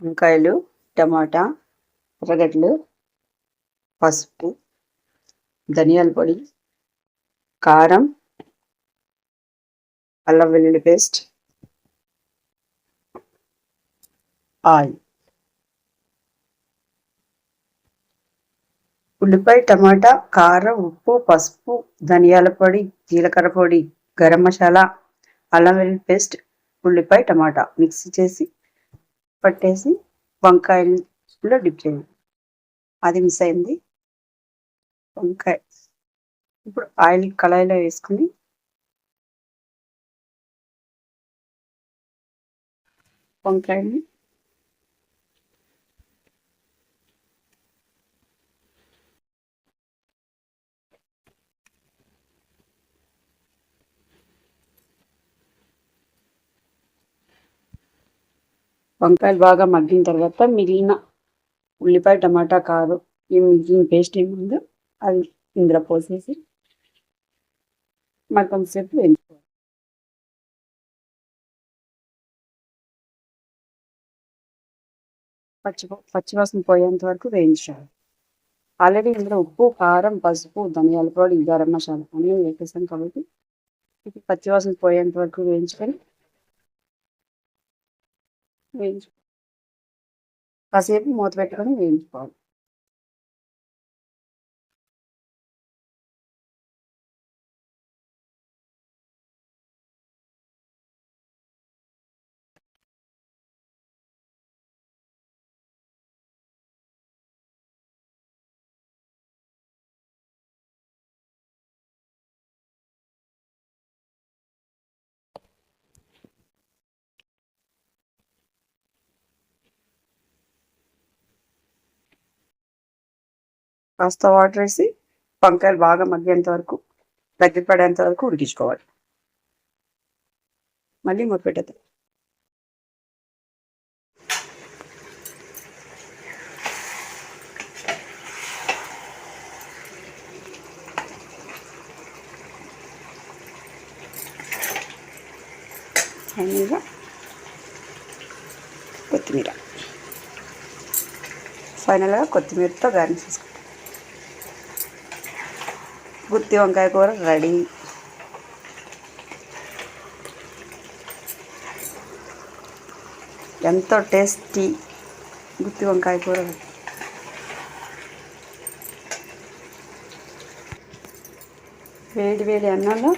వంకాయలు, టమాటా, ఎర్రగడ్డలు, పసుపు, ధనియాల పొడి, కారం, అల్లం వెల్లుల్లి పేస్ట్, ఆయిల్. ఉల్లిపాయ, టమాటా, కారం, ఉప్పు, పసుపు, ధనియాల పొడి, జీలకర్ర పొడి, గరం మసాలా, అల్లం వెల్లుల్లి పేస్ట్, ఉల్లిపాయ, టమాటా మిక్సీ చేసి పట్టేసి వంకాయలో డిప్ చేయండి. అది మిస్ అయింది. వంకాయ ఇప్పుడు ఆయిల్ కళాయిలో వేసుకుని వంకాయని వంకాయలు బాగా మగ్గిన తర్వాత మిగిలిన ఉల్లిపాయ, టమాటా, కారం ఈ మిగిలిన పేస్ట్ ఏముందో అది ఇందులో పోసేసి మరి కొంతసేపు వేయించుకోవాలి. పచ్చివాసన పోయేంత వరకు వేయించాలి. ఆల్రెడీ ఇందులో ఉప్పు, కారం, పసుపు, ధనియాల పొడి, గరం మసాలా అన్నీ వేసేసాం కాబట్టి ఇది పచ్చివాసన పోయేంత వరకు వేయించుకొని కాసేపు మూత పెట్టుకొని వేయించుకోవాలి. కాస్త వాటర్ వేసి వంకాయలు బాగా మగ్గేంత వరకు దగ్గర పడేంత వరకు ఉడికించుకోవాలి. మళ్ళీ మూత పెట్టేద్దాం. ఫైనల్గా కొత్తిమీరతో గార్నిష్ చేసుకుంటాం. గుత్తి వంకాయ కూర రెడీ. ఎంతో టేస్టీ గుత్తి వంకాయ కూర. వేడి వేడి అన్నంలో